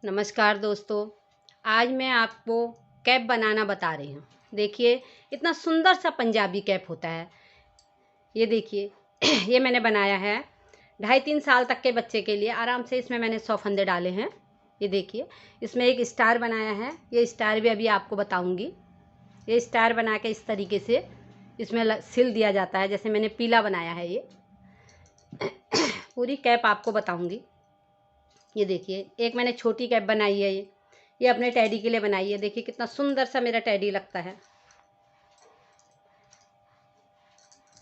नमस्कार दोस्तों। आज मैं आपको कैप बनाना बता रही हूँ। देखिए, इतना सुंदर सा पंजाबी कैप होता है। ये देखिए ये मैंने बनाया है 2.5-3 साल तक के बच्चे के लिए। आराम से इसमें मैंने 100 फंदे डाले हैं। ये देखिए, इसमें एक स्टार बनाया है। ये स्टार भी अभी आपको बताऊँगी। ये स्टार बना के इस तरीके से इसमें सिल दिया जाता है। जैसे मैंने पीला बनाया है। ये पूरी कैप आपको बताऊँगी। ये देखिए, एक मैंने छोटी कैप बनाई है। ये अपने टैडी के लिए बनाई है। देखिए कितना सुंदर सा मेरा टैडी लगता है।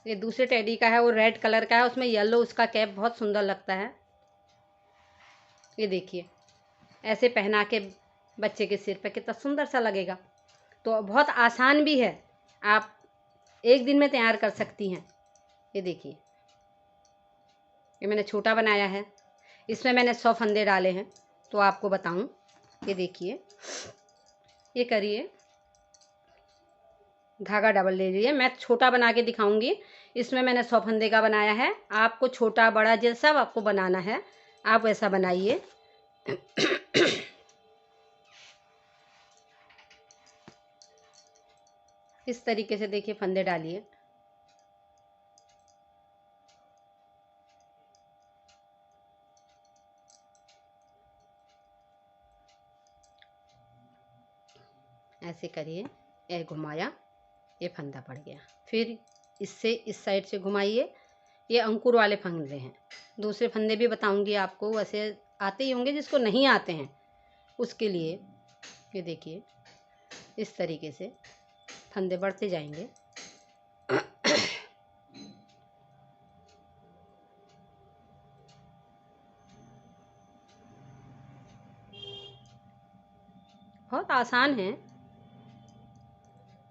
ये दूसरे टैडी का है, वो रेड कलर का है, उसमें येलो उसका कैप बहुत सुंदर लगता है। ये देखिए, ऐसे पहना के बच्चे के सिर पे कितना सुंदर सा लगेगा। तो बहुत आसान भी है, आप एक दिन में तैयार कर सकती हैं। ये देखिए, ये मैंने छोटा बनाया है। इसमें मैंने 100 फंदे डाले हैं। तो आपको बताऊं, ये देखिए, ये करिए, धागा डबल ले लीजिए। मैं छोटा बना के दिखाऊंगी। इसमें मैंने 100 फंदे का बनाया है। आपको छोटा बड़ा जैसा आपको बनाना है आप वैसा बनाइए। इस तरीके से देखिए फंदे डालिए। ऐसे करिए, ये घुमाया, ये फंदा पड़ गया। फिर इससे इस साइड से घुमाइए। ये अंकुर वाले फंदे हैं। दूसरे फंदे भी बताऊंगी आपको, वैसे आते ही होंगे, जिसको नहीं आते हैं उसके लिए। ये देखिए, इस तरीके से फंदे बढ़ते जाएंगे। बहुत आसान है।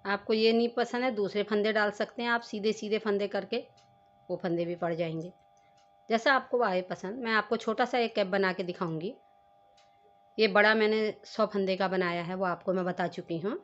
आपको ये नहीं पसंद है, दूसरे फंदे डाल सकते हैं आप। सीधे सीधे फंदे करके वो फंदे भी पड़ जाएंगे, जैसा आपको आए पसंद। मैं आपको छोटा सा एक कैप बना के दिखाऊंगी। ये बड़ा मैंने 100 फंदे का बनाया है, वो आपको मैं बता चुकी हूँ।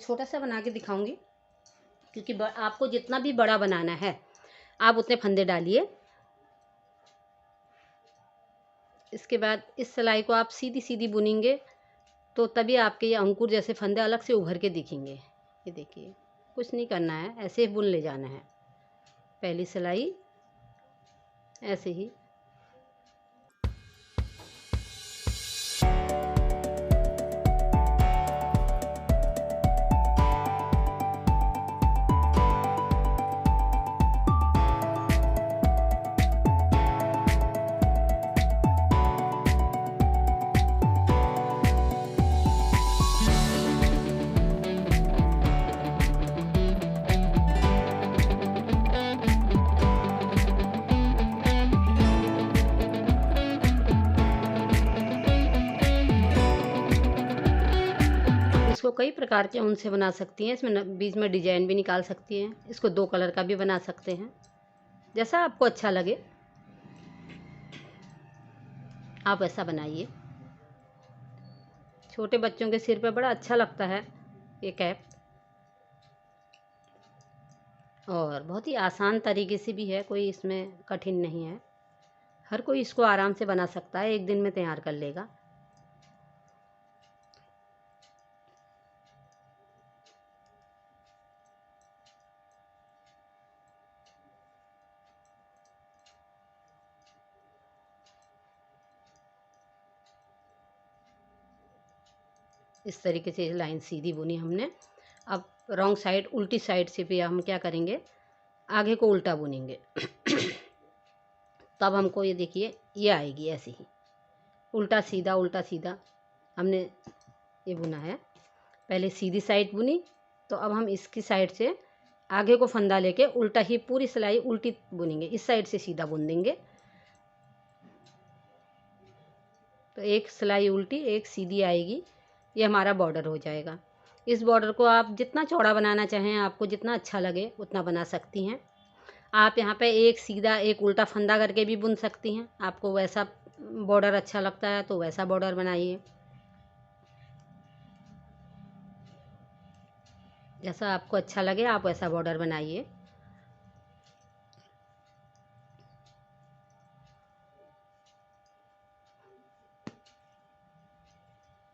छोटा सा बना के दिखाऊंगी, क्योंकि आपको जितना भी बड़ा बनाना है आप उतने फंदे डालिए। इसके बाद इस सिलाई को आप सीधी सीधी बुनेंगे तो तभी आपके ये अंकुर जैसे फंदे अलग से उभर के दिखेंगे। ये देखिए, कुछ नहीं करना है, ऐसे ही बुन ले जाना है। पहली सिलाई ऐसे ही। इसको कई प्रकार के ऊन से बना सकती हैं। इसमें बीच में डिजाइन भी निकाल सकती हैं। इसको 2 कलर का भी बना सकते हैं, जैसा आपको अच्छा लगे आप वैसा बनाइए। छोटे बच्चों के सिर पे बड़ा अच्छा लगता है ये कैप, और बहुत ही आसान तरीके से भी है, कोई इसमें कठिन नहीं है। हर कोई इसको आराम से बना सकता है, एक दिन में तैयार कर लेगा। इस तरीके से लाइन सीधी बुनी हमने। अब रॉन्ग साइड, उल्टी साइड से भी हम क्या करेंगे, आगे को उल्टा बुनेंगे। तब हमको ये देखिए ये आएगी ऐसे ही, उल्टा सीधा हमने ये बुना है। पहले सीधी साइड बुनी, तो अब हम इसकी साइड से आगे को फंदा लेके उल्टा ही पूरी सिलाई उल्टी बुनेंगे, इस साइड से सीधा बुन देंगे। तो एक सिलाई उल्टी एक सीधी आएगी, ये हमारा बॉर्डर हो जाएगा। इस बॉर्डर को आप जितना चौड़ा बनाना चाहें, आपको जितना अच्छा लगे उतना बना सकती हैं। आप यहाँ पे एक सीधा एक उल्टा फंदा करके भी बुन सकती हैं, आपको वैसा बॉर्डर अच्छा लगता है तो वैसा बॉर्डर बनाइए, जैसा आपको अच्छा लगे आप वैसा बॉर्डर बनाइए।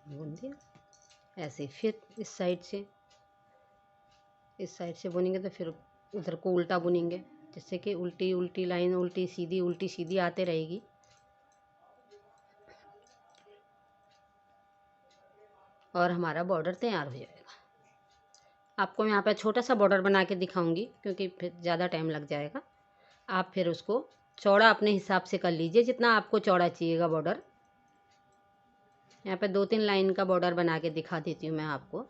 बुन दिया ऐसे, फिर इस साइड से बुनेंगे तो फिर उधर को उल्टा बुनेंगे, जिससे कि उल्टी उल्टी लाइन उल्टी सीधी आते रहेगी। और हमारा बॉर्डर तैयार हो जाएगा। आपको मैं यहाँ पर छोटा सा बॉर्डर बना के दिखाऊंगी, क्योंकि फिर ज़्यादा टाइम लग जाएगा। आप फिर उसको चौड़ा अपने हिसाब से कर लीजिए, जितना आपको चौड़ा चाहिएगा बॉर्डर। यहाँ पे 2-3 लाइन का बॉर्डर बना के दिखा देती हूँ मैं आपको।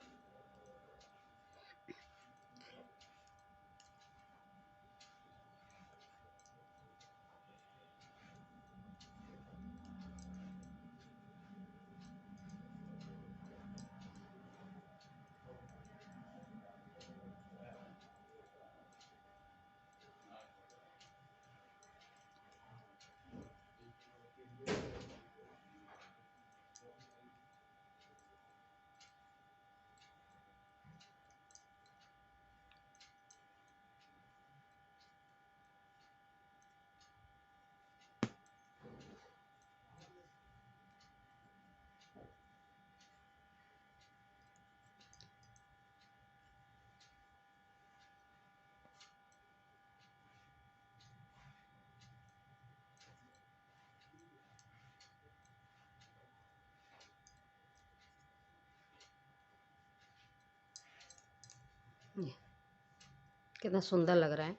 कितना सुंदर लग रहा है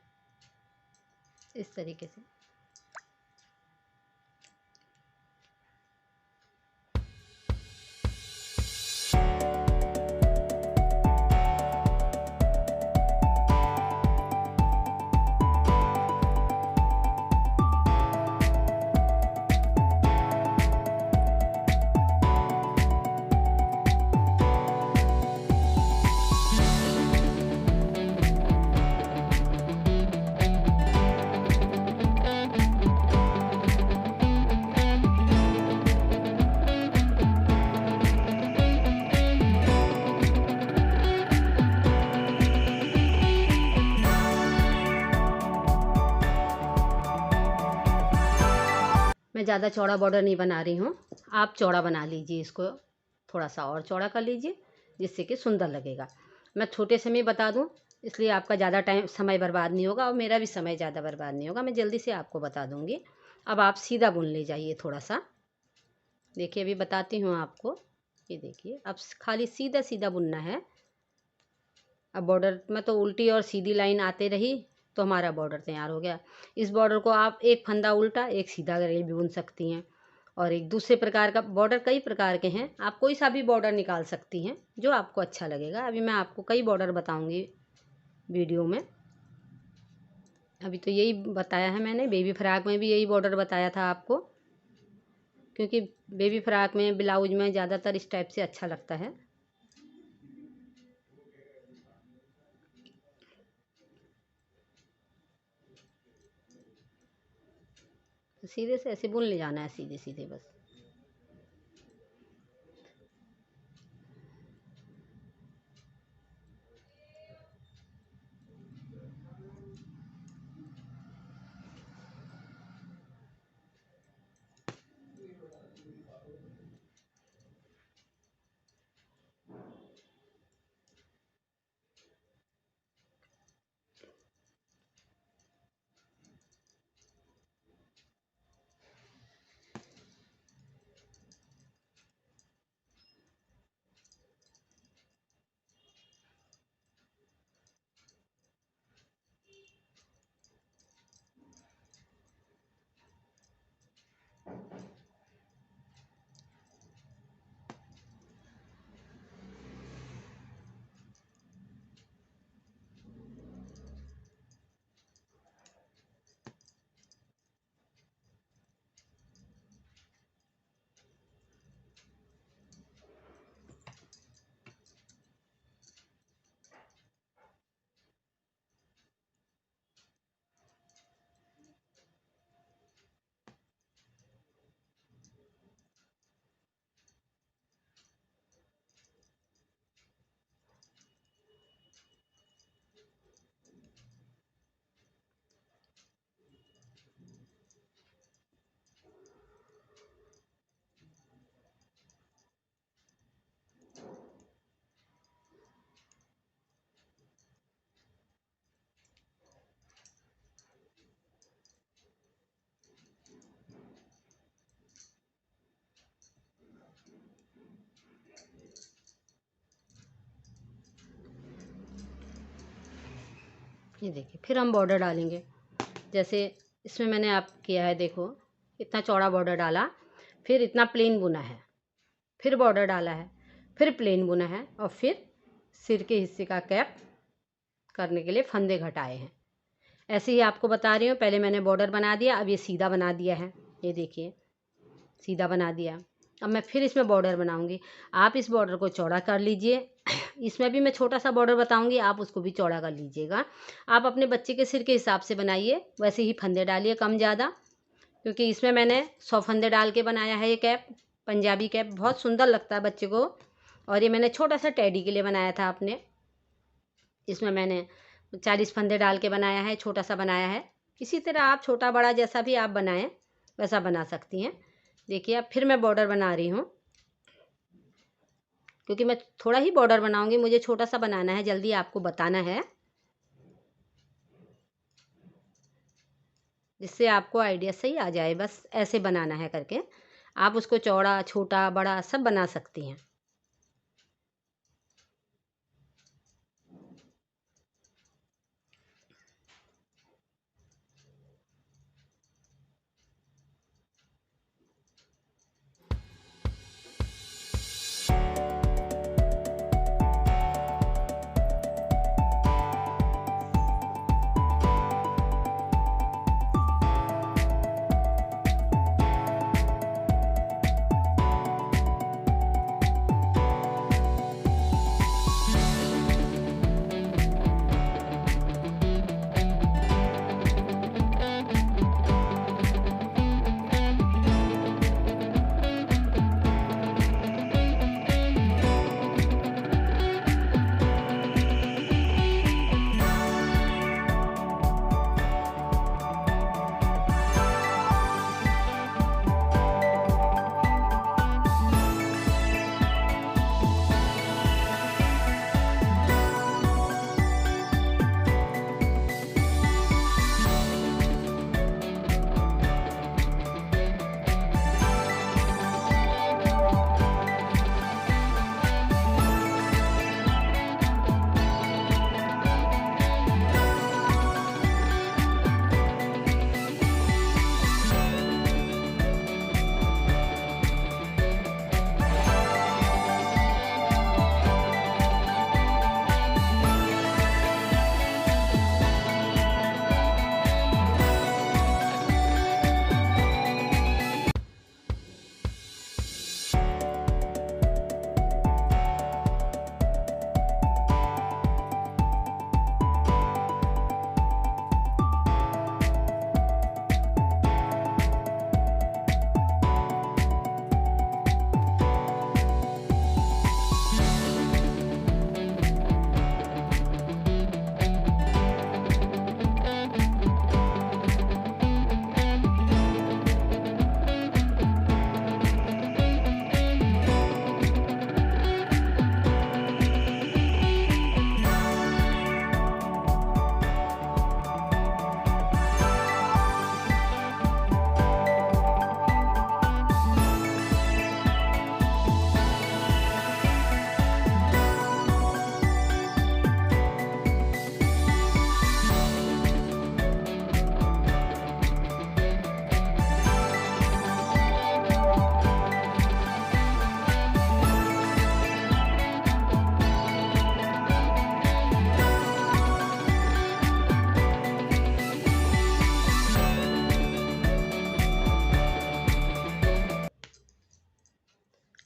इस तरीके से। मैं ज़्यादा चौड़ा बॉर्डर नहीं बना रही हूँ, आप चौड़ा बना लीजिए, इसको थोड़ा सा और चौड़ा कर लीजिए, जिससे कि सुंदर लगेगा। मैं छोटे से में बता दूँ, इसलिए आपका ज़्यादा समय बर्बाद नहीं होगा और मेरा भी समय ज़्यादा बर्बाद नहीं होगा। मैं जल्दी से आपको बता दूँगी। अब आप सीधा बुन ले जाइए थोड़ा सा। देखिए अभी बताती हूँ आपको, ये देखिए अब खाली सीधा सीधा बुनना है। अब बॉर्डर में तो उल्टी और सीधी लाइन आते रही तो हमारा बॉर्डर तैयार हो गया। इस बॉर्डर को आप एक फंदा उल्टा एक सीधा करके भी बुन सकती हैं। और एक दूसरे प्रकार का बॉर्डर, कई प्रकार के हैं, आप कोई सा भी बॉर्डर निकाल सकती हैं जो आपको अच्छा लगेगा। अभी मैं आपको कई बॉर्डर बताऊंगी वीडियो में। अभी तो यही बताया है मैंने, बेबी फ्रॉक में भी यही बॉर्डर बताया था आपको, क्योंकि बेबी फ्रॉक में ब्लाउज में ज़्यादातर इस टाइप से अच्छा लगता है। सीधे से ऐसे बुन ले जाना है, सीधे सीधे बस। ये देखिए, फिर हम बॉर्डर डालेंगे। जैसे इसमें मैंने आप किया है, देखो इतना चौड़ा बॉर्डर डाला, फिर इतना प्लेन बुना है, फिर बॉर्डर डाला है, फिर प्लेन बुना है, और फिर सिर के हिस्से का कैप करने के लिए फंदे घटाए हैं। ऐसे ही आपको बता रही हूँ। पहले मैंने बॉर्डर बना दिया, अब ये सीधा बना दिया है, ये देखिए सीधा बना दिया। अब मैं फिर इसमें बॉर्डर बनाऊंगी। आप इस बॉर्डर को चौड़ा कर लीजिए। इसमें भी मैं छोटा सा बॉर्डर बताऊंगी, आप उसको भी चौड़ा कर लीजिएगा। आप अपने बच्चे के सिर के हिसाब से बनाइए, वैसे ही फंदे डालिए कम ज़्यादा, क्योंकि इसमें मैंने 100 फंदे डाल के बनाया है। ये कैप, पंजाबी कैप, बहुत सुंदर लगता है बच्चे को। और ये मैंने छोटा सा टेडी के लिए बनाया था अपने। इसमें मैंने 40 फंदे डाल के बनाया है, छोटा सा बनाया है। इसी तरह आप छोटा बड़ा जैसा भी आप बनाएं वैसा बना सकती हैं। देखिए अब फिर मैं बॉर्डर बना रही हूँ, क्योंकि मैं थोड़ा ही बॉर्डर बनाऊंगी, मुझे छोटा सा बनाना है, जल्दी आपको बताना है, जिससे आपको आइडिया सही आ जाए। बस ऐसे बनाना है करके, आप उसको चौड़ा छोटा बड़ा सब बना सकती हैं।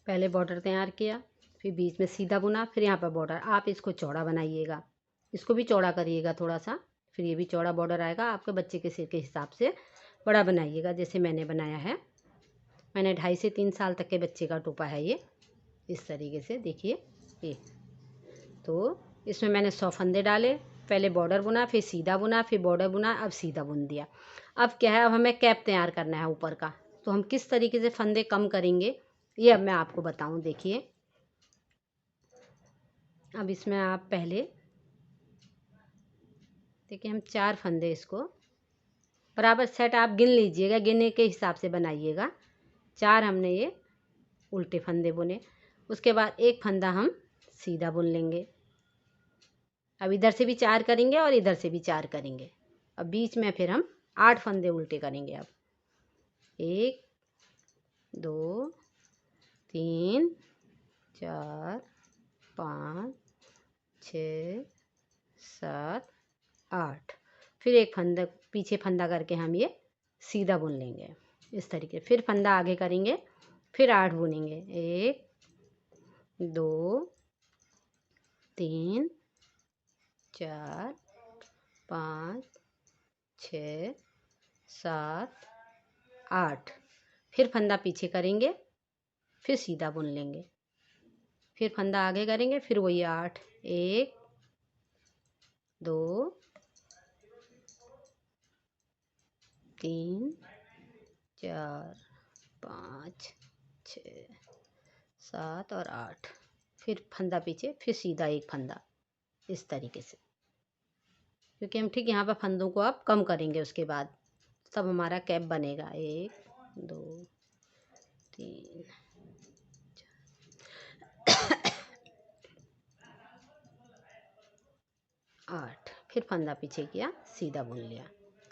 पहले बॉर्डर तैयार किया, फिर बीच में सीधा बुना, फिर यहाँ पर बॉर्डर। आप इसको चौड़ा बनाइएगा, इसको भी चौड़ा करिएगा थोड़ा सा, फिर ये भी चौड़ा बॉर्डर आएगा। आपके बच्चे के सिर के हिसाब से बड़ा बनाइएगा, जैसे मैंने बनाया है। मैंने 2.5 से 3 साल तक के बच्चे का टोपा है ये, इस तरीके से देखिए ये। तो इसमें मैंने 100 फंदे डाले, पहले बॉर्डर बुना, फिर सीधा बुना, फिर बॉर्डर बुना, अब सीधा बुन दिया। अब क्या है, अब हमें कैप तैयार करना है ऊपर का। तो हम किस तरीके से फंदे कम करेंगे ये अब मैं आपको बताऊं। देखिए अब इसमें आप पहले देखिए, हम 4 फंदे इसको बराबर सेट आप गिन लीजिएगा, गिनने के हिसाब से बनाइएगा। 4 हमने ये उल्टे फंदे बुने, उसके बाद एक फंदा हम सीधा बुन लेंगे, अब इधर से भी 4 करेंगे और इधर से भी 4 करेंगे। अब बीच में फिर हम 8 फंदे उल्टे करेंगे। अब 1 2 3 4 5 6 7 8। फिर एक फंदा पीछे फंदा करके हम ये सीधा बुन लेंगे इस तरीके। फिर फंदा आगे करेंगे, फिर 8 बुनेंगे। 1 2 3 4 5 6 7 8। फिर फंदा पीछे करेंगे, फिर सीधा बुन लेंगे। फिर फंदा आगे करेंगे, फिर वही 8। 1 2 3 4 5 6 7 और 8। फिर फंदा पीछे, फिर सीधा एक फंदा इस तरीके से, क्योंकि हम ठीक यहाँ पर फंदों को आप कम करेंगे उसके बाद, तब हमारा कैप बनेगा। 1 2 3 8। फिर फंदा पीछे किया, सीधा बुन लिया,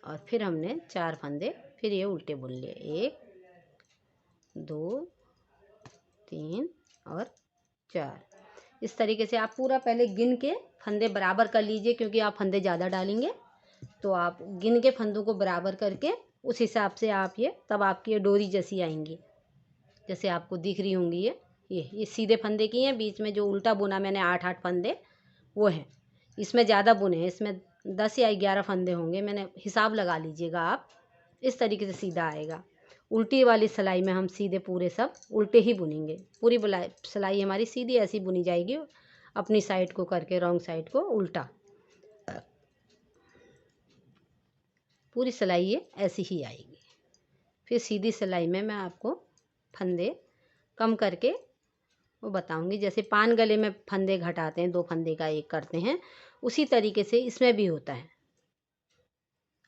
और फिर हमने 4 फंदे फिर ये उल्टे बुन लिए। 1 2 3 और 4। इस तरीके से आप पूरा पहले गिन के फंदे बराबर कर लीजिए, क्योंकि आप फंदे ज़्यादा डालेंगे तो आप गिन के फंदों को बराबर करके उस हिसाब से आप ये, तब आपकी ये डोरी जैसी आएंगी, जैसे आपको दिख रही होंगी। ये सीधे फंदे की हैं, बीच में जो उल्टा बुना मैंने 8 फंदे वो हैं। इसमें ज़्यादा बुने हैं, इसमें 10 या 11 फंदे होंगे, मैंने हिसाब लगा लीजिएगा आप। इस तरीके से सीधा आएगा। उल्टी वाली सिलाई में हम सीधे पूरे सब उल्टे ही बुनेंगे। पूरी सिलाई हमारी सीधी ऐसी बुनी जाएगी, अपनी साइड को करके रॉन्ग साइड को उल्टा। पूरी सिलाई ये ऐसी ही आएगी। फिर सीधी सिलाई में मैं आपको फंदे कम करके वो बताऊंगी। जैसे पान गले में फंदे घटाते हैं, 2 फंदे का 1 करते हैं, उसी तरीके से इसमें भी होता है।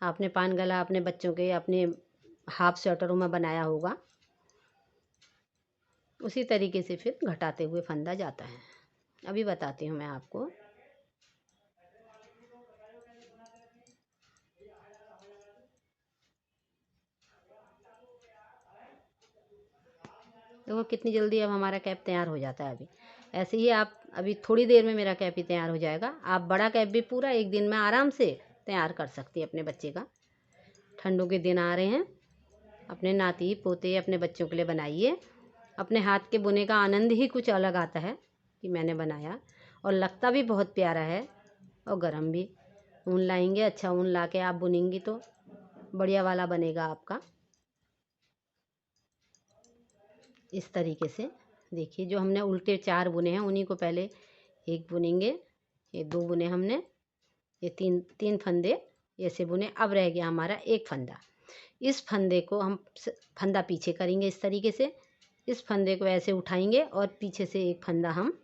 आपने पान गला अपने बच्चों के अपने हाफ स्वेटरों में बनाया होगा, उसी तरीके से फिर घटाते हुए फंदा जाता है। अभी बताती हूँ मैं आपको। देखो कितनी जल्दी अब हमारा कैप तैयार हो जाता है। अभी ऐसे ही आप, अभी थोड़ी देर में मेरा कैप ही तैयार हो जाएगा। आप बड़ा कैप भी पूरा एक दिन में आराम से तैयार कर सकती हैं अपने बच्चे का। ठंडों के दिन आ रहे हैं, अपने नाती पोते अपने बच्चों के लिए बनाइए। अपने हाथ के बुने का आनंद ही कुछ अलग आता है कि मैंने बनाया, और लगता भी बहुत प्यारा है, और गर्म भी। ऊन लाएंगे, अच्छा ऊन ला के आप बुनेंगी तो बढ़िया वाला बनेगा आपका। इस तरीके से देखिए, जो हमने उल्टे 4 बुने हैं उन्हीं को पहले 1 बुनेंगे। ये 2 बुने हमने, ये 3 फंदे ऐसे बुने। अब रह गया हमारा 1 फंदा। इस फंदे को हम फंदा पीछे करेंगे इस तरीके से। इस फंदे को ऐसे उठाएंगे और पीछे से 1 फंदा हम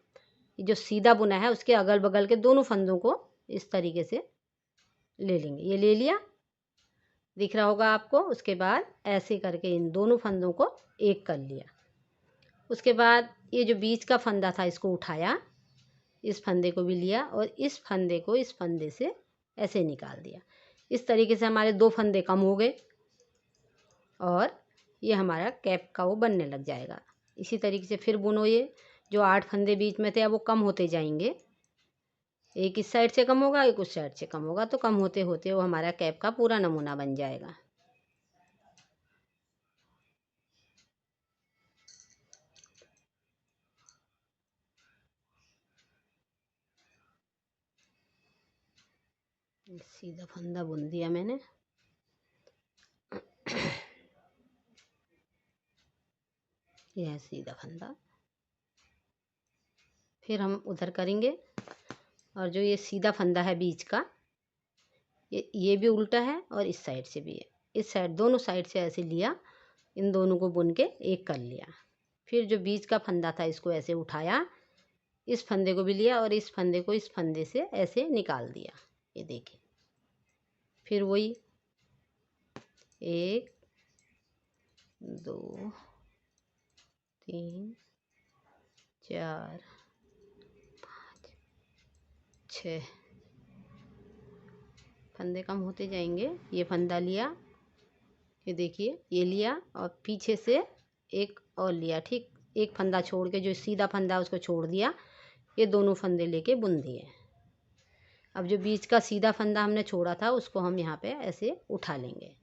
जो सीधा बुना है उसके अगल बगल के दोनों फंदों को इस तरीके से ले लेंगे। ये ले लिया, दिख रहा होगा आपको। उसके बाद ऐसे करके इन दोनों फंदों को 1 कर लिया। उसके बाद ये जो बीच का फंदा था इसको उठाया, इस फंदे को भी लिया, और इस फंदे को इस फंदे से ऐसे निकाल दिया। इस तरीके से हमारे 2 फंदे कम हो गए, और ये हमारा कैप का वो बनने लग जाएगा। इसी तरीके से फिर बुनो। ये जो 8 फंदे बीच में थे अब वो कम होते जाएंगे। एक इस साइड से कम होगा, एक उस साइड से कम होगा, तो कम होते होते वो हमारा कैप का पूरा नमूना बन जाएगा। सीधा फंदा बुन दिया मैंने। यह है सीधा फंदा। फिर हम उधर करेंगे, और जो ये सीधा फंदा है बीच का, ये भी उल्टा है और इस साइड से भी है। इस साइड दोनों साइड से ऐसे लिया, इन दोनों को बुन के 1 कर लिया। फिर जो बीच का फंदा था इसको ऐसे उठाया, इस फंदे को भी लिया, और इस फंदे को इस फंदे से ऐसे निकाल दिया। ये देखिए, फिर वही 1 2 3 4 5 6 फंदे कम होते जाएंगे। ये फंदा लिया, ये देखिए ये लिया और पीछे से एक और लिया, ठीक। एक फंदा छोड़ के, जो सीधा फंदा उसको छोड़ दिया, ये दोनों फंदे लेके बुन दिए। अब जो बीच का सीधा फंदा हमने छोड़ा था उसको हम यहाँ पे ऐसे उठा लेंगे।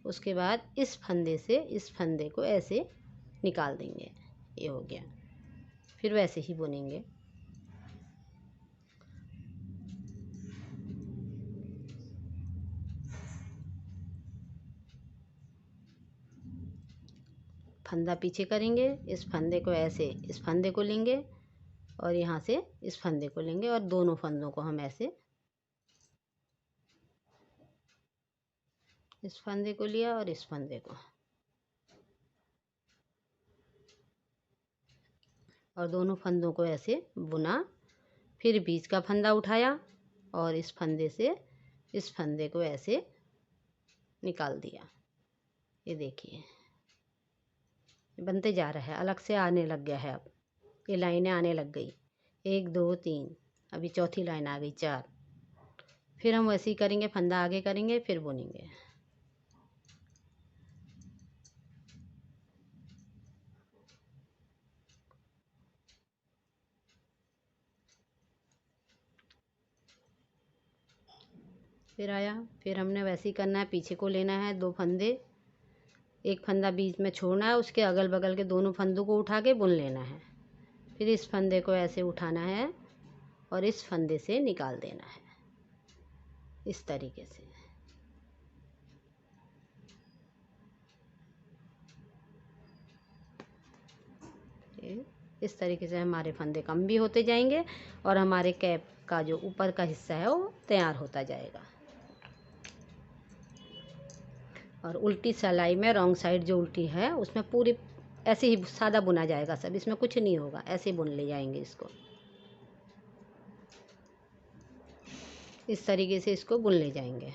उसके बाद इस फंदे से इस फंदे को ऐसे निकाल देंगे। ये हो गया। फिर वैसे ही बुनेंगे। फंदा पीछे करेंगे, इस फंदे को ऐसे इस फंदे को लेंगे और यहाँ से इस फंदे को लेंगे और दोनों फंदों को हम ऐसे, इस फंदे को लिया और इस फंदे को, और दोनों फंदों को ऐसे बुना। फिर बीच का फंदा उठाया और इस फंदे से इस फंदे को ऐसे निकाल दिया। ये देखिए बनते जा रहा है, अलग से आने लग गया है। अब ये लाइनें आने लग गई, 1 2 3, अभी चौथी लाइन आ गई, 4। फिर हम वैसे ही करेंगे, फंदा आगे करेंगे फिर बुनेंगे। फिर आया, फिर हमने वैसे ही करना है, पीछे को लेना है 2 फंदे, एक फंदा बीच में छोड़ना है, उसके अगल बगल के दोनों फंदों को उठा के बुन लेना है। फिर इस फंदे को ऐसे उठाना है और इस फंदे से निकाल देना है, इस तरीके से। इस तरीके से हमारे फंदे कम भी होते जाएंगे और हमारे कैप का जो ऊपर का हिस्सा है वो तैयार होता जाएगा। और उल्टी सिलाई में रॉन्ग साइड जो उल्टी है उसमें पूरी ऐसे ही सादा बुना जाएगा सब, इसमें कुछ नहीं होगा, ऐसे बुन ले जाएंगे इसको। इस तरीके से इसको बुन ले जाएंगे।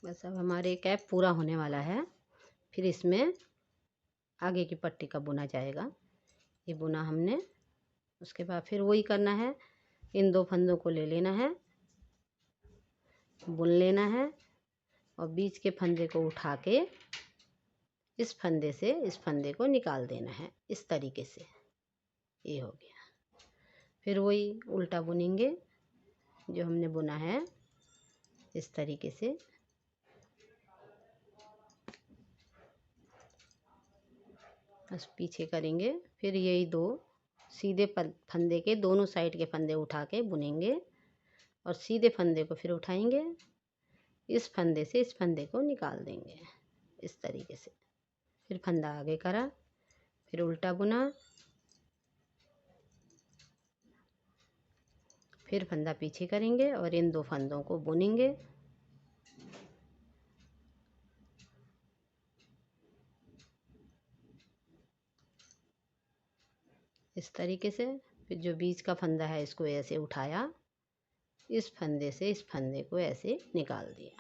बस अब हमारे कैप पूरा होने वाला है। फिर इसमें आगे की पट्टी का बुना जाएगा। ये बुना हमने, उसके बाद फिर वही करना है, इन 2 फंदों को ले लेना है, बुन लेना है और बीच के फंदे को उठा के इस फंदे से इस फंदे को निकाल देना है, इस तरीके से। ये हो गया। फिर वही उल्टा बुनेंगे जो हमने बुना है, इस तरीके से। बस पीछे करेंगे। फिर यही 2 सीधे फंदे के दोनों साइड के फंदे उठा के बुनेंगे और सीधे फंदे को फिर उठाएंगे, इस फंदे से इस फंदे को निकाल देंगे, इस तरीके से। फिर फंदा आगे करा, फिर उल्टा बुना, फिर फंदा पीछे करेंगे और इन 2 फंदों को बुनेंगे। इस तरीके से। फिर जो बीच का फंदा है इसको ऐसे उठाया, इस फंदे से इस फंदे को ऐसे निकाल दिया।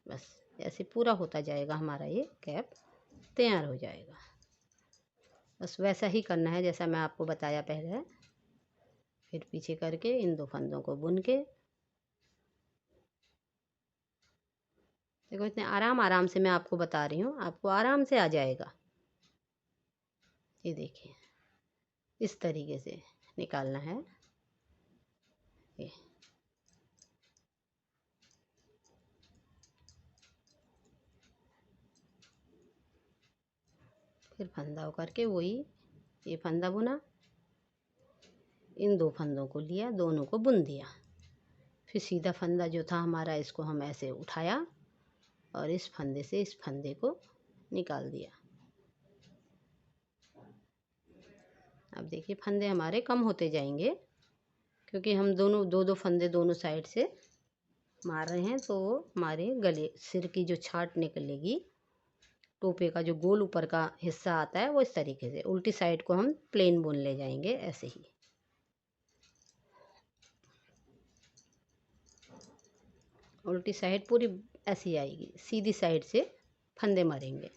बस ऐसे पूरा होता जाएगा, हमारा ये कैप तैयार हो जाएगा। बस वैसा ही करना है जैसा मैं आपको बताया पहले। फिर पीछे करके इन 2 फंदों को बुन के, देखो इतने आराम आराम से मैं आपको बता रही हूँ, आपको आराम से आ जाएगा। ये देखिए इस तरीके से निकालना है। ये फिर फंदा करके वही ये फंदा बुना, इन 2 फंदों को लिया, दोनों को बुन दिया। फिर सीधा फंदा जो था हमारा, इसको हम ऐसे उठाया और इस फंदे से इस फंदे को निकाल दिया। अब देखिए फंदे हमारे कम होते जाएंगे, क्योंकि हम दोनों 2-2 फंदे दोनों साइड से मार रहे हैं, तो हमारे गले सिर की जो छाट निकलेगी, टोपे का जो गोल ऊपर का हिस्सा आता है, वो इस तरीके से उल्टी साइड को हम प्लेन बुन ले जाएंगे ऐसे ही। उल्टी साइड पूरी ऐसी आएगी, सीधी साइड से फंदे मारेंगे।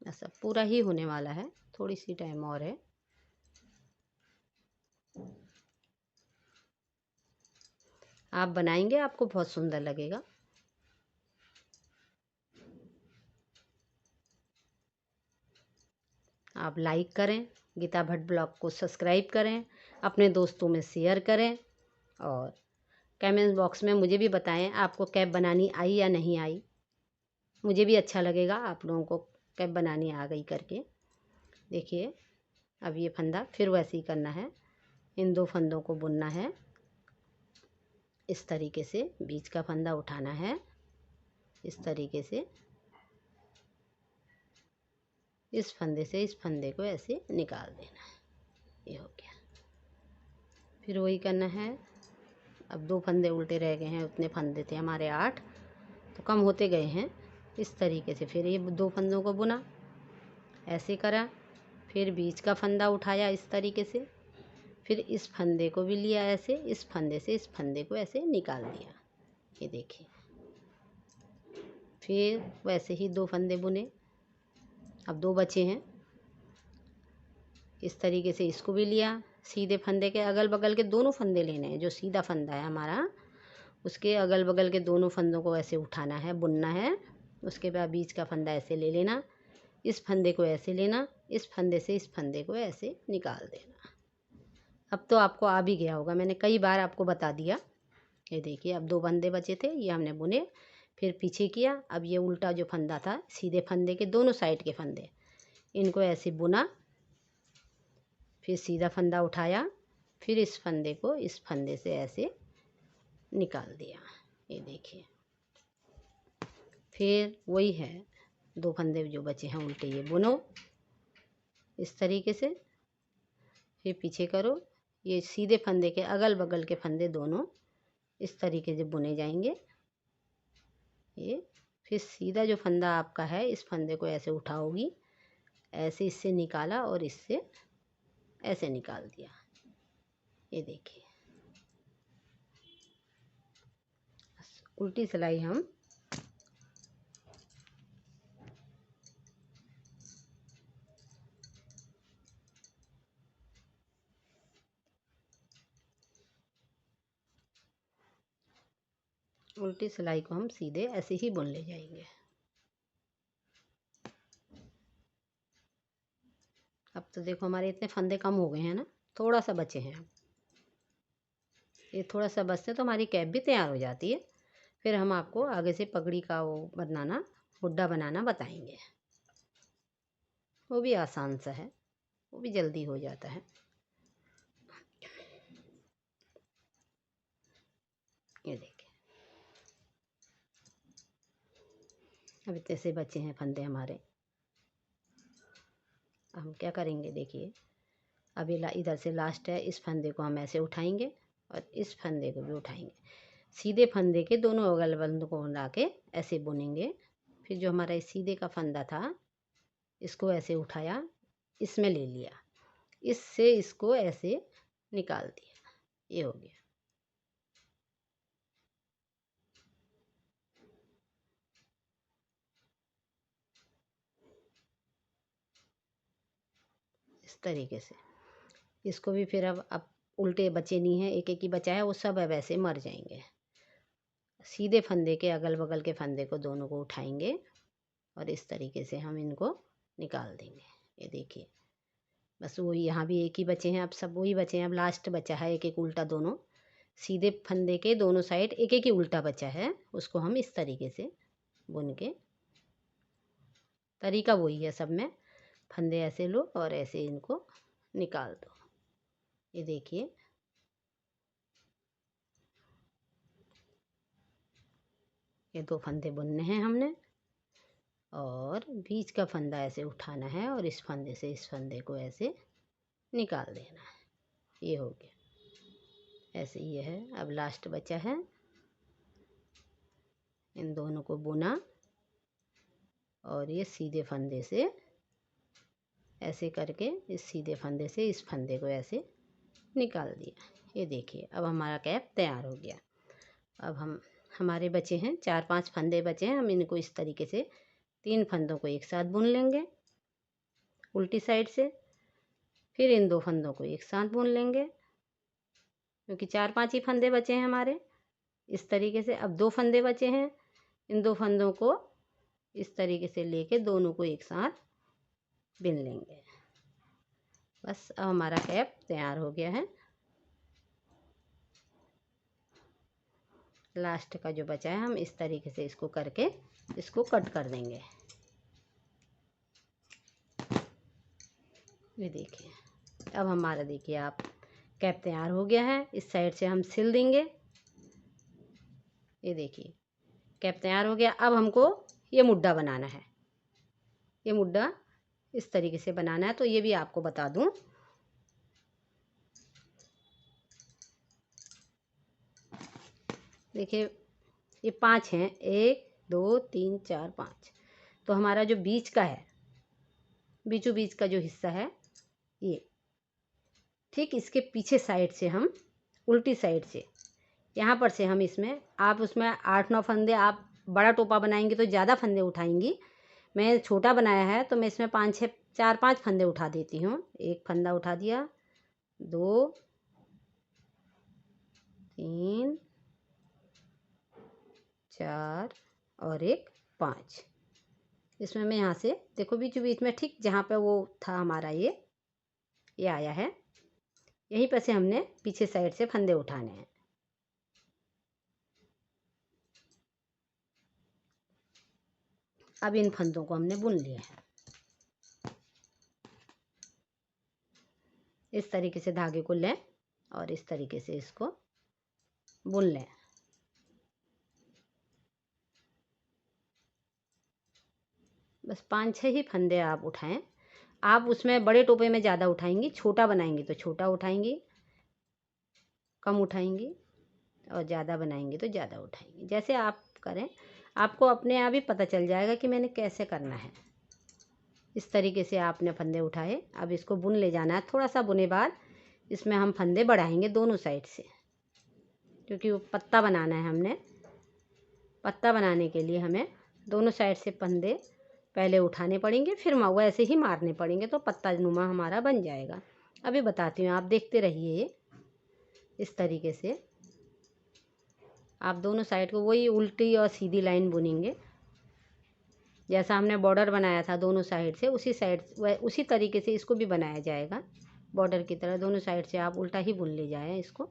ऐसा पूरा ही होने वाला है, थोड़ी सी टाइम और है। आप बनाएंगे, आपको बहुत सुंदर लगेगा। आप लाइक करें, गीता भट्ट ब्लॉग को सब्सक्राइब करें, अपने दोस्तों में शेयर करें और कमेंट बॉक्स में मुझे भी बताएं आपको कैप बनानी आई या नहीं आई। मुझे भी अच्छा लगेगा आप लोगों को कैप बनानी आ गई करके। देखिए अब ये फंदा फिर वैसे ही करना है, इन 2 फंदों को बुनना है इस तरीके से। बीच का फंदा उठाना है इस तरीके से, इस फंदे से इस फंदे को ऐसे निकाल देना है। ये हो गया। फिर वही करना है। अब 2 फंदे उल्टे रह गए हैं, उतने फंदे थे हमारे 8, तो कम होते गए हैं। इस तरीके से फिर ये 2 फंदों को बुना, ऐसे करा, फिर बीच का फंदा उठाया इस तरीके से, फिर इस फंदे को भी लिया ऐसे, इस फंदे से इस फंदे को ऐसे निकाल दिया। ये देखिए, फिर वैसे ही 2 फंदे बुने। अब 2 बचे हैं, इस तरीके से इसको भी लिया। सीधे फंदे के अगल बगल के दोनों फंदे लेने हैं, जो सीधा फंदा है हमारा उसके अगल बगल के दोनों फंदों को ऐसे उठाना है, बुनना है। उसके बाद बीच का फंदा ऐसे ले लेना, इस फंदे को ऐसे लेना, इस फंदे से इस फंदे को ऐसे निकाल देना। अब तो आपको आ भी गया होगा, मैंने कई बार आपको बता दिया। ये देखिए अब 2 फंदे बचे थे, ये हमने बुने, फिर पीछे किया। अब ये उल्टा जो फंदा था, सीधे फंदे के दोनों साइड के फंदे, इनको ऐसे बुना, फिर सीधा फंदा उठाया, फिर इस फंदे को इस फंदे से ऐसे निकाल दिया। ये देखिए, फिर वही है, 2 फंदे जो बचे हैं उल्टे ये बुनो इस तरीके से, फिर पीछे करो। ये सीधे फंदे के अगल बगल के फंदे दोनों इस तरीके से बुने जाएंगे। ये फिर सीधा जो फंदा आपका है, इस फंदे को ऐसे उठाओगी, ऐसे इससे निकाला और इससे ऐसे निकाल दिया। ये देखिए, उल्टी सिलाई हम उल्टी सिलाई को हम सीधे ऐसे ही बुन ले जाएंगे। अब तो देखो हमारे इतने फंदे कम हो गए हैं ना, थोड़ा सा बचे हैं। अब ये थोड़ा सा बचते तो हमारी कैप भी तैयार हो जाती है। फिर हम आपको आगे से पगड़ी का वो बनाना, हुड्डा बनाना बताएंगे। वो भी आसान सा है, वो भी जल्दी हो जाता है। ये देखिए, अब इतने से बचे हैं फंदे हमारे। हम क्या करेंगे, देखिए अभी इधर से लास्ट है, इस फंदे को हम ऐसे उठाएंगे और इस फंदे को भी उठाएंगे। सीधे फंदे के दोनों अगल बगल को ला के ऐसे बुनेंगे। फिर जो हमारा इस सीधे का फंदा था, इसको ऐसे उठाया, इसमें ले लिया, इससे इसको ऐसे निकाल दिया। ये हो गया। इस तरीके से इसको भी फिर अब उल्टे बचे नहीं हैं, एक एक ही बचा है, वो सब अब ऐसे मर जाएंगे। सीधे फंदे के अगल बगल के फंदे को दोनों को उठाएंगे और इस तरीके से हम इनको निकाल देंगे। ये देखिए, बस वही, यहाँ भी एक ही बचे हैं, अब सब वही बचे हैं। अब लास्ट बचा है एक एक उल्टा, दोनों सीधे फंदे के दोनों साइड एक एक ही उल्टा बचा है, उसको हम इस तरीके से बुन के, तरीका वही है सब में, फंदे ऐसे लो और ऐसे इनको निकाल दो। ये देखिए, ये 2 फंदे बुनने हैं हमने और बीच का फंदा ऐसे उठाना है और इस फंदे से इस फंदे को ऐसे निकाल देना है। ये हो गया, ऐसे ये है। अब लास्ट बचा है, इन दोनों को बुना और ये सीधे फंदे से ऐसे करके इस सीधे फंदे से इस फंदे को ऐसे निकाल दिया। ये देखिए, अब हमारा कैप तैयार हो गया। अब हमारे बचे हैं 4-5 फंदे बचे हैं। हम इनको इस तरीके से 3 फंदों को एक साथ बुन लेंगे उल्टी साइड से, फिर इन 2 फंदों को एक साथ बुन लेंगे क्योंकि 4-5 ही फंदे बचे हैं हमारे। इस तरीके से अब 2 फंदे बचे हैं, इन 2 फंदों को इस तरीके से लेके दोनों को एक साथ बिन लेंगे। बस अब हमारा कैप तैयार हो गया है। लास्ट का जो बचा है हम इस तरीके से इसको करके इसको कट कर देंगे। ये देखिए, अब हमारा देखिए आप कैप तैयार हो गया है। इस साइड से हम सिल देंगे। ये देखिए, कैप तैयार हो गया। अब हमको ये मुड्डा बनाना है। ये मुड्डा इस तरीके से बनाना है, तो ये भी आपको बता दूं। देखिए, ये 5 हैं, 1 2 3 4 5। तो हमारा जो बीच का है, बीचों बीच का जो हिस्सा है, ये ठीक इसके पीछे साइड से हम उल्टी साइड से यहाँ पर से हम इसमें, आप उसमें 8-9 फंदे, आप बड़ा टोपा बनाएंगे तो ज़्यादा फंदे उठाएंगी। मैं छोटा बनाया है तो मैं इसमें 5-6 4-5 फंदे उठा देती हूँ। एक फंदा उठा दिया, 2 3 4 और एक 5। इसमें मैं यहाँ से देखो बीचों बीच में ठीक जहाँ पे वो था हमारा ये आया है, यहीं पर से हमने पीछे साइड से फंदे उठाने हैं। अब इन फंदों को हमने बुन लिया है। इस तरीके से धागे को लें और इस तरीके से इसको बुन लें। बस 5-6 ही फंदे आप उठाएं। आप उसमें बड़े टोपे में ज़्यादा उठाएंगी, छोटा बनाएंगी तो छोटा उठाएंगी, कम उठाएंगी, और ज़्यादा बनाएंगी तो ज़्यादा उठाएंगी। जैसे आप करें, आपको अपने आप ही पता चल जाएगा कि मैंने कैसे करना है। इस तरीके से आपने फंदे उठाए। अब इसको बुन ले जाना है। थोड़ा सा बुने बाद इसमें हम फंदे बढ़ाएंगे दोनों साइड से, क्योंकि वो पत्ता बनाना है हमने। पत्ता बनाने के लिए हमें दोनों साइड से फंदे पहले उठाने पड़ेंगे, फिर वैसे ही मारने पड़ेंगे, तो पत्ता नुमा हमारा बन जाएगा। अभी बताती हूँ, आप देखते रहिए। इस तरीके से आप दोनों साइड को वही उल्टी और सीधी लाइन बुनेंगे। जैसा हमने बॉर्डर बनाया था दोनों साइड से, उसी तरीके से इसको भी बनाया जाएगा। बॉर्डर की तरह दोनों साइड से आप उल्टा ही बुन ले जाएं इसको।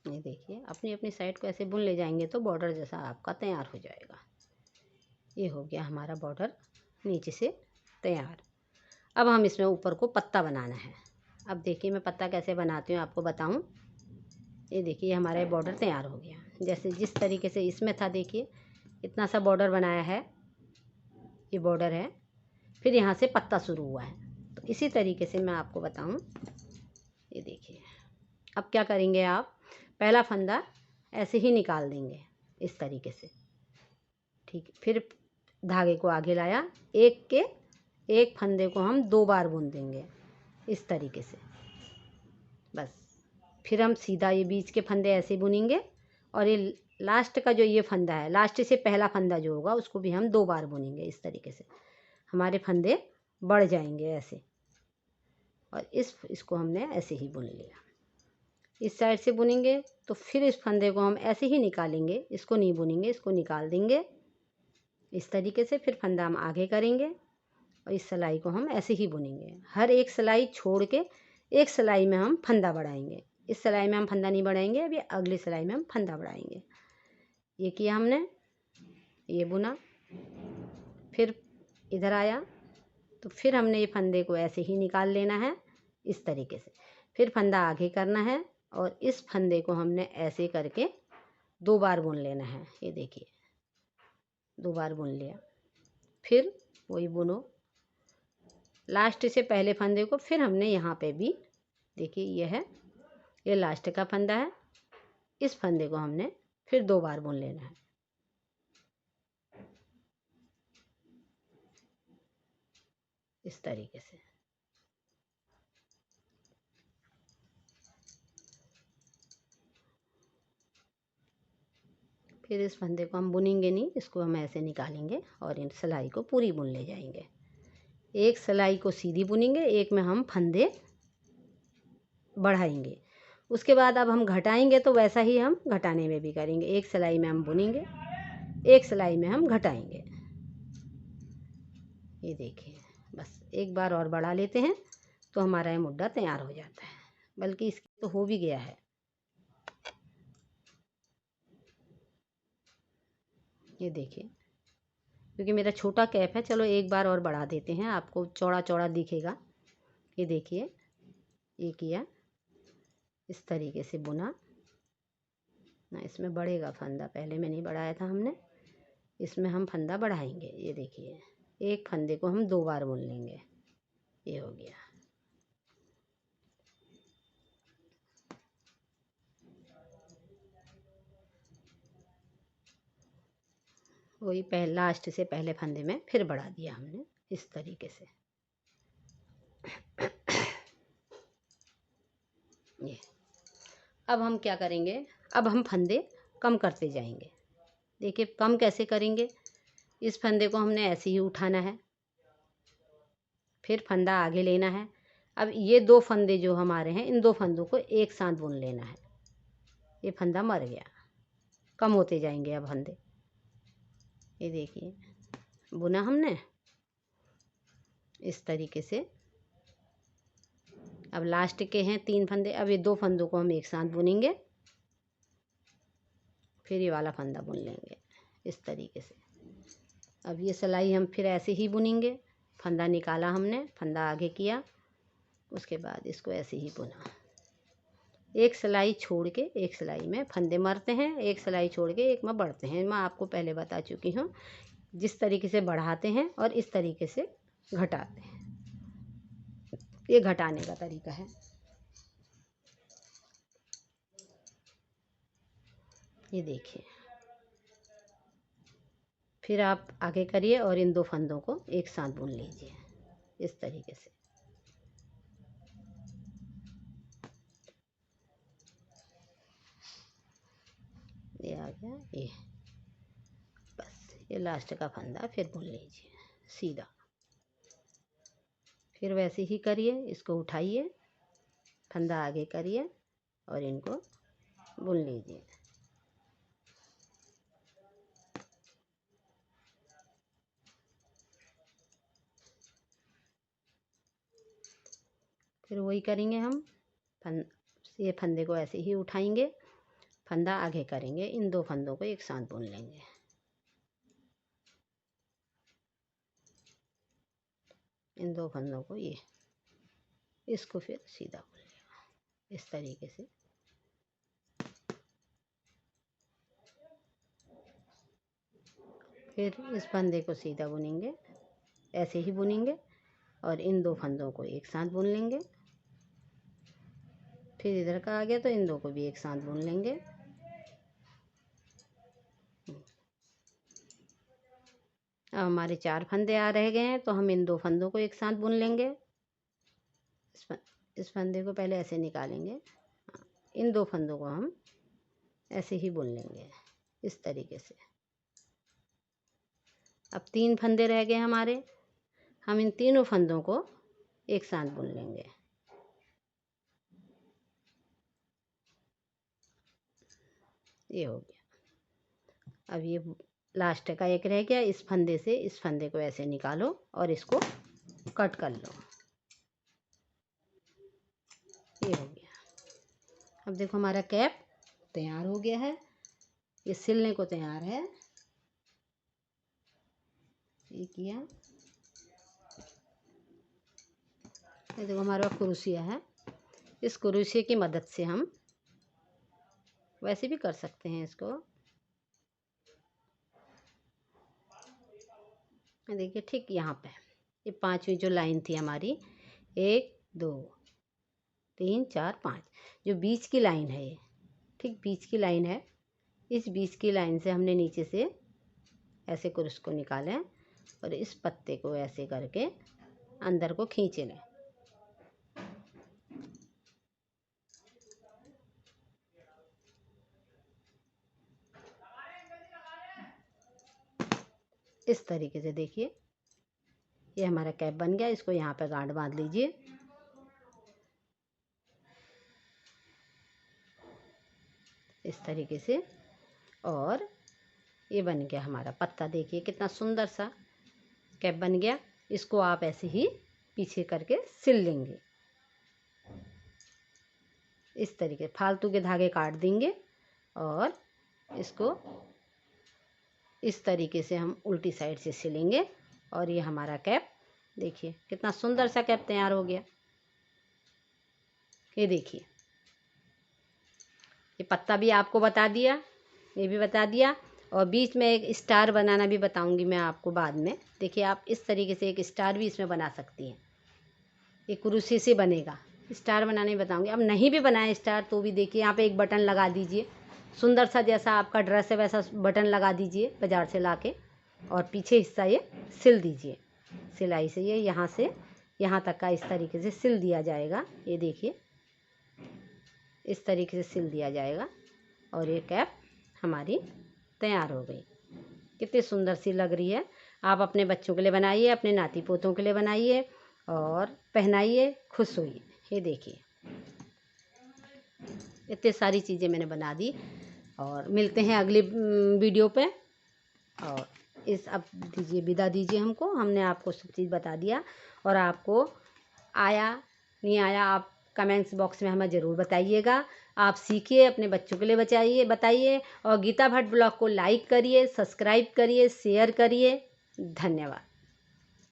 ये देखिए, अपनी अपनी साइड को ऐसे बुन ले जाएंगे तो बॉर्डर जैसा आपका तैयार हो जाएगा। ये हो गया हमारा बॉर्डर नीचे से तैयार। अब हम इसमें ऊपर को पत्ता बनाना है। अब देखिए मैं पत्ता कैसे बनाती हूँ आपको बताऊँ। ये देखिए, हमारा बॉर्डर तैयार हो गया। जैसे जिस तरीके से इसमें था, देखिए इतना सा बॉर्डर बनाया है, ये बॉर्डर है, फिर यहाँ से पत्ता शुरू हुआ है। तो इसी तरीके से मैं आपको बताऊँ। ये देखिए, अब क्या करेंगे आप, पहला फंदा ऐसे ही निकाल देंगे इस तरीके से, ठीक। फिर धागे को आगे लाया, एक फंदे को हम 2 बार बुन देंगे इस तरीके से। बस फिर हम सीधा ये बीच के फंदे ऐसे बुनेंगे, और ये लास्ट का जो ये फंदा है, लास्ट से पहला फंदा जो होगा उसको भी हम 2 बार बुनेंगे। इस तरीके से हमारे फंदे बढ़ जाएंगे ऐसे। और इसको हमने ऐसे ही बुन लिया। इस साइड से बुनेंगे तो फिर इस फंदे को हम ऐसे ही निकालेंगे, इसको नहीं बुनेंगे, इसको निकाल देंगे इस तरीके से। फिर फंदा हम आगे करेंगे और इस सिलाई को हम ऐसे ही बुनेंगे। हर एक सिलाई छोड़ के एक सिलाई में हम फंदा बढ़ाएंगे। इस सिलाई में हम फंदा नहीं बढ़ाएंगे, अभी अगली सिलाई में हम फंदा बढ़ाएंगे। ये किया हमने, ये बुना, फिर इधर आया तो फिर हमने ये फंदे को ऐसे ही निकाल लेना है इस तरीके से। फिर फंदा आगे करना है और इस फंदे को हमने ऐसे करके 2 बार बुन लेना है। ये देखिए 2 बार बुन लिया, फिर वही बुनो लास्ट से पहले फंदे को। फिर हमने यहाँ पे भी देखिए ये है, ये लास्ट का फंदा है, इस फंदे को हमने फिर 2 बार बुन लेना है। इस तरीके से फिर इस फंदे को हम बुनेंगे नहीं, इसको हम ऐसे निकालेंगे और इन सिलाई को पूरी बुन ले जाएंगे। एक सिलाई को सीधी बुनेंगे, एक में हम फंदे बढ़ाएंगे। उसके बाद अब हम घटाएंगे तो वैसा ही हम घटाने में भी करेंगे। एक सिलाई में हम बुनेंगे, एक सिलाई में हम घटाएंगे। ये देखिए बस एक बार और बढ़ा लेते हैं तो हमारा ये मुड्डा तैयार हो जाता है, बल्कि इसकी तो हो भी गया है। ये देखिए क्योंकि मेरा छोटा कैप है, चलो एक बार और बढ़ा देते हैं, आपको चौड़ा चौड़ा दिखेगा। ये देखिए ये किया, इस तरीके से बुना ना, इसमें बढ़ेगा फंदा, पहले में नहीं बढ़ाया था हमने, इसमें हम फंदा बढ़ाएंगे। ये देखिए एक फंदे को हम 2 बार बुन लेंगे। ये हो गया। वही लास्ट से पहले फंदे में फिर बढ़ा दिया हमने इस तरीके से। ये अब हम क्या करेंगे, अब हम फंदे कम करते जाएंगे। देखिए कम कैसे करेंगे, इस फंदे को हमने ऐसे ही उठाना है, फिर फंदा आगे लेना है। अब ये 2 फंदे जो हमारे हैं, इन 2 फंदों को एक साथ बुन लेना है। ये फंदा मर गया, कम होते जाएंगे अब फंदे। ये देखिए बुना हमने इस तरीके से। अब लास्ट के हैं 3 फंदे, अब ये 2 फंदों को हम एक साथ बुनेंगे, फिर ये वाला फंदा बुन लेंगे इस तरीके से। अब ये सिलाई हम फिर ऐसे ही बुनेंगे। फंदा निकाला हमने, फंदा आगे किया, उसके बाद इसको ऐसे ही बुना। एक सिलाई छोड़ के एक सिलाई में फंदे मरते हैं, एक सिलाई छोड़ के एक में बढ़ते हैं। मैं आपको पहले बता चुकी हूँ, जिस तरीके से बढ़ाते हैं और इस तरीके से घटाते हैं, ये घटाने का तरीका है। ये देखिए फिर आप आगे करिए और इन 2 फंदों को एक साथ बुन लीजिए इस तरीके से। ये आ गया, ये बस ये लास्ट का फंदा फिर बुन लीजिए सीधा। फिर वैसे ही करिए, इसको उठाइए, फंदा आगे करिए और इनको बुन लीजिए। फिर वही करेंगे हम, ये फंदे को ऐसे ही उठाएंगे, फंदा आगे करेंगे, इन 2 फंदों को एक साथ बुन लेंगे। इन 2 फंदों को ये, इसको फिर सीधा बुन लेगा इस तरीके से। फिर इस फंदे को सीधा बुनेंगे, ऐसे ही बुनेंगे और इन 2 फंदों को एक साथ बुन लेंगे। फिर इधर का आ गया तो इन 2 को भी एक साथ बुन लेंगे। अब हमारे 4 फंदे आ रह गए हैं तो हम इन 2 फंदों को एक साथ बुन लेंगे। इस फंदे को पहले ऐसे निकालेंगे, इन 2 फंदों को हम ऐसे ही बुन लेंगे इस तरीके से। अब 3 फंदे रह गए हमारे, हम इन तीनों फंदों को एक साथ बुन लेंगे। ये हो गया। अब ये लास्ट का एक रह गया, इस फंदे से इस फंदे को ऐसे निकालो और इसको कट कर लो। ये हो गया। अब देखो हमारा कैप तैयार हो गया है, ये सिलने को तैयार है। ये किया, ये देखो हमारे पास कुरुसिया है। इस कुरुसिया की मदद से हम वैसे भी कर सकते हैं इसको। देखिए ठीक यहाँ पे ये 5वीं जो लाइन थी हमारी, 1 2 3 4 5, जो बीच की लाइन है, ये ठीक बीच की लाइन है। इस बीच की लाइन से हमने नीचे से ऐसे कुरुस को निकालें और इस पत्ते को ऐसे करके अंदर को खींचे लें। इस तरीके से देखिए ये हमारा कैप बन गया। इसको यहाँ पे गांठ बांध लीजिए। इस तरीके से, और ये बन गया हमारा पत्ता। देखिए कितना सुंदर सा कैप बन गया। इसको आप ऐसे ही पीछे करके सिल लेंगे। इस तरीके फालतू के धागे काट देंगे और इसको इस तरीके से हम उल्टी साइड से सिलेंगे और ये हमारा कैप देखिए कितना सुंदर सा कैप तैयार हो गया। ये देखिए ये पत्ता भी आपको बता दिया, ये भी बता दिया, और बीच में एक स्टार बनाना भी बताऊंगी मैं आपको बाद में। देखिए आप इस तरीके से एक स्टार भी इसमें बना सकती हैं। ये कुरुसी से बनेगा, स्टार बनाने बताऊंगी। अब नहीं भी बनाए स्टार तो भी देखिए यहाँ पे एक बटन लगा दीजिए, सुंदर सा जैसा आपका ड्रेस है वैसा बटन लगा दीजिए बाज़ार से लाके, और पीछे हिस्सा ये सिल दीजिए। सिलाई से ये यहाँ से यहाँ तक का इस तरीके से सिल दिया जाएगा। ये देखिए इस तरीके से सिल दिया जाएगा और ये कैप हमारी तैयार हो गई। कितनी सुंदर सी लग रही है। आप अपने बच्चों के लिए बनाइए, अपने नाती पोतों के लिए बनाइए और पहनाइए, खुश होइए। ये देखिए इतनी सारी चीज़ें मैंने बना दी, और मिलते हैं अगली वीडियो पे। और इस अब दीजिए, विदा दीजिए हमको। हमने आपको सब चीज़ बता दिया, और आपको आया नहीं आया आप कमेंट्स बॉक्स में हमें ज़रूर बताइएगा। आप सीखिए, अपने बच्चों के लिए बताइए, और गीता भट्ट ब्लॉग को लाइक करिए, सब्सक्राइब करिए, शेयर करिए। धन्यवाद।